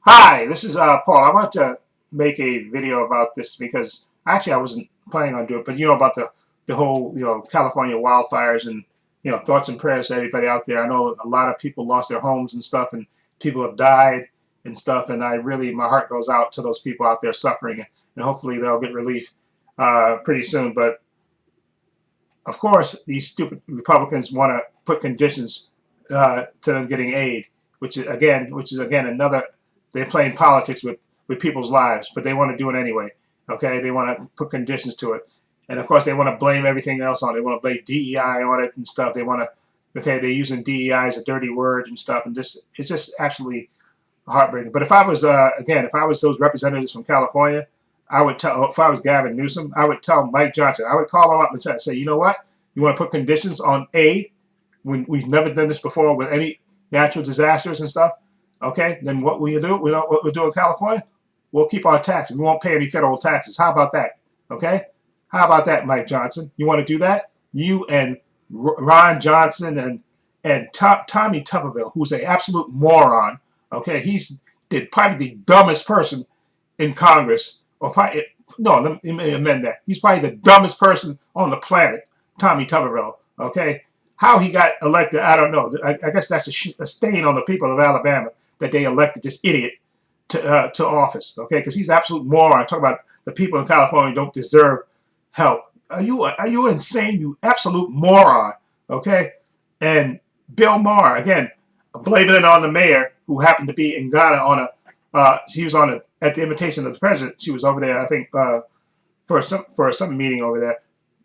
Hi, this is Paul. I want to make a video about this because actually I wasn't planning on doing it, but about the whole California wildfires and thoughts and prayers to everybody out there. I know a lot of people lost their homes and stuff, and people have died and stuff, and my heart goes out to those people out there suffering, and hopefully they'll get relief pretty soon. But of course, these stupid Republicans want to put conditions to them getting aid, which is again another. They're playing politics with people's lives, but they want to do it anyway. Okay, they want to put conditions to it, and of course they want to blame everything else on it. They want to blame DEI on it and stuff. They want to. Okay, they're using DEI as a dirty word and stuff, and it's just actually heartbreaking. But if I was if I was those representatives from California, I would tell. If I was Gavin Newsom, I would tell Mike Johnson. I would call him up and say, you know what? You want to put conditions on aid when we've never done this before with any natural disasters and stuff. Okay, then what will you do? We know what we'll do in California. We'll keep our taxes. We won't pay any federal taxes. How about that? Okay, how about that, Mike Johnson? You want to do that? You and Ron Johnson and Tommy Tuberville, who's an absolute moron. Okay, he's probably the dumbest person in Congress, or probably no, let me amend that. He's probably the dumbest person on the planet, Tommy Tuberville. Okay, how he got elected, I don't know. I guess that's a stain on the people of Alabama that they elected this idiot to office. Okay, because he's an absolute moron. Talk about the people in California don't deserve help. Are you insane? You absolute moron. Okay, and Bill Maher again, blaming it on the mayor who happened to be in Ghana on a. She was on at the invitation of the president. She was over there, I think, for some meeting over there,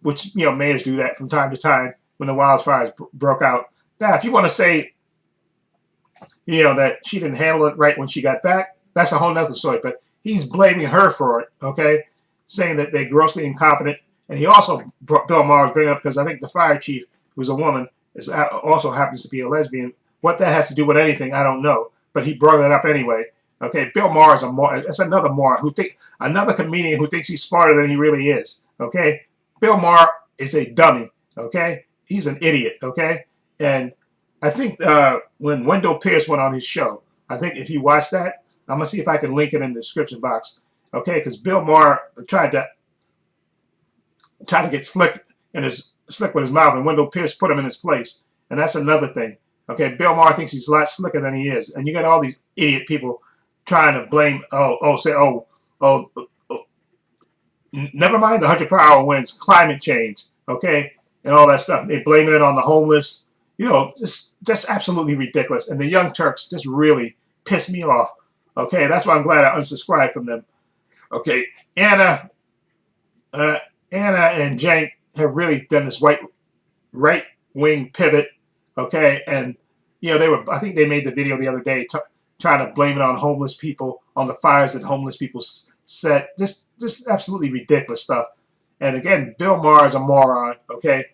which mayors do that from time to time when the wildfires broke out. Now, if you want to say, that she didn't handle it right when she got back, that's a whole nother story. But he's blaming her for it, okay, saying that they're grossly incompetent. And he also, Bill Maher was bringing up, because I think the fire chief, who's a woman, also happens to be a lesbian. What that has to do with anything, I don't know. But he brought that up anyway. Okay, Bill Maher is that's another moron another comedian who thinks he's smarter than he really is. Okay, Bill Maher is a dummy. Okay, he's an idiot. Okay, and I think when Wendell Pierce went on his show, I think if you watch that, I'm gonna see if I can link it in the description box. Okay, because Bill Maher tried to get slick with his mouth, and Wendell Pierce put him in his place, and that's another thing. Okay, Bill Maher thinks he's a lot slicker than he is, and you got all these idiot people trying to blame. Never mind the 100 per hour winds, climate change, okay, and all that stuff. They blaming it on the homeless. Just absolutely ridiculous. And the Young Turks just really pissed me off. Okay, that's why I'm glad I unsubscribed from them. Okay, Anna and Cenk have really done this right wing pivot. Okay, and I think they made the video the other day trying to blame it on homeless people, on the fires that homeless people set. Just absolutely ridiculous stuff. And again, Bill Maher is a moron. Okay,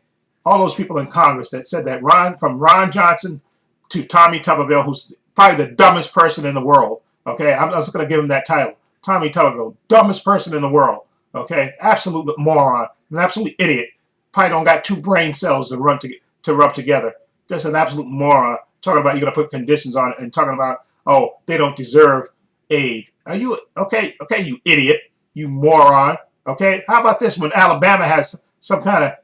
all those people in Congress that said that, from Ron Johnson to Tommy Tuberville, who's probably the dumbest person in the world. Okay, I'm just going to give him that title. Tommy Tuberville, dumbest person in the world. Okay, absolute moron, an absolute idiot. Probably don't got two brain cells to rub together. Just an absolute moron. Talking about you're going to put conditions on it, and talking about, oh, they don't deserve aid. Are you okay? Okay, you idiot, you moron. Okay, how about this? When Alabama has some kind of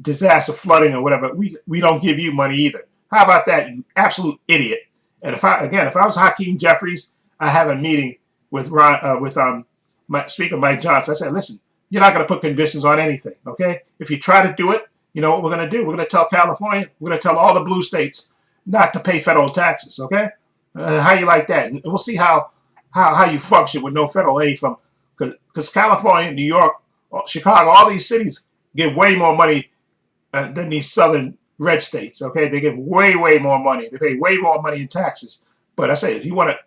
disaster, flooding or whatever, we don't give you money either. How about that, you absolute idiot? And if I was Hakeem Jeffries, I have a meeting with Speaker Mike Johnson. I said, listen, you're not going to put conditions on anything. Okay, if you try to do it, you know what we're going to do? We're going to tell California, we're going to tell all the blue states not to pay federal taxes. Okay, how you like that? And we'll see how you function with no federal aid from, because California, New York, Chicago, all these cities give way more money than these southern red states. Okay, they give way more money. They pay way more money in taxes. But I say, if you want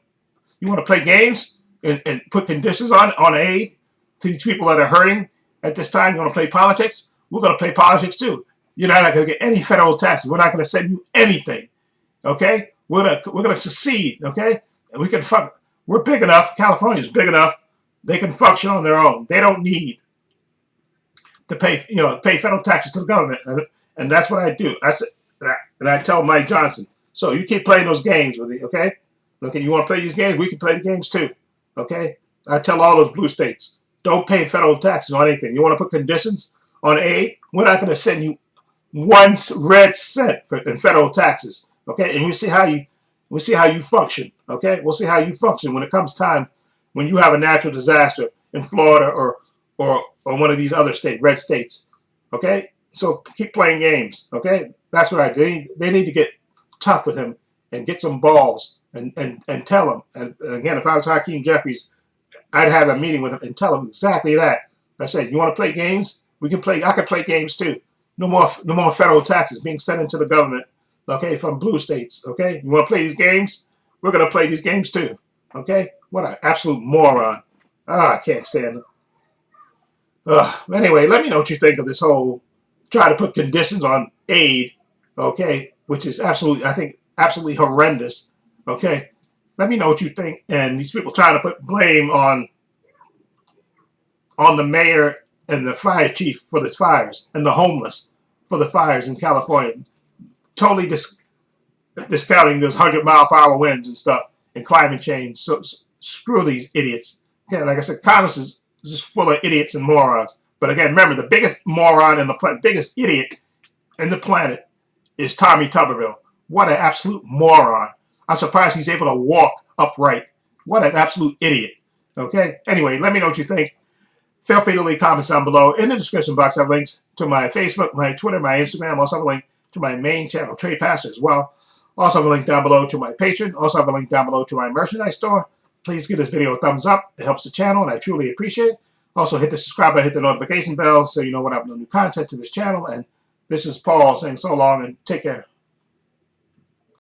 to play games and put conditions on aid to these people that are hurting at this time, you want to play politics, we're going to play politics too. You're not going to get any federal taxes. We're not going to send you anything. Okay, we're gonna secede. Okay, and we're big enough. California's big enough. They can function on their own. They don't need to pay federal taxes to the government, and that's what I do. And I tell Mike Johnson. So you keep playing those games with me, okay? Okay, you want to play these games? We can play the games too. Okay, I tell all those blue states, don't pay federal taxes on anything. You want to put conditions on aid? We're not going to send you one red cent in federal taxes. Okay, and we see how you function. Okay, we'll see how you function when it comes time when you have a natural disaster in Florida or one of these other red states. Okay, so keep playing games. Okay, that's what I do. They need to get tough with him and get some balls and tell him. And again, if I was Hakeem Jeffries, I'd have a meeting with him and tell him exactly that. I said, you want to play games? We can play. I can play games too. No more federal taxes being sent into the government. Okay, from blue states. Okay, you want to play these games? We're gonna play these games too. Okay, what an absolute moron. I can't stand it. Anyway, let me know what you think of this whole try to put conditions on aid. Okay, which is absolutely, I think, absolutely horrendous. Okay, let me know what you think. And these people trying to put blame on the mayor and the fire chief for the fires and the homeless for the fires in California. Totally discounting those 100-mile-per-hour winds and stuff and climate change. So screw these idiots. Okay, like I said, Congress is just full of idiots and morons. But again, remember, the biggest moron and the biggest idiot in the planet is Tommy Tuberville. What an absolute moron. I'm surprised he's able to walk upright. What an absolute idiot. Okay? Anyway, let me know what you think. Feel free to leave comments down below. In the description box, I have links to my Facebook, my Twitter, my Instagram. Also have a link to my main channel, Trepacer, as well. Also have a link down below to my Patreon. Also have a link down below to my merchandise store. Please give this video a thumbs up. It helps the channel, and I truly appreciate it. Also, hit the subscribe button, hit the notification bell so you know when I upload new content to this channel. And this is Paul saying so long and take care.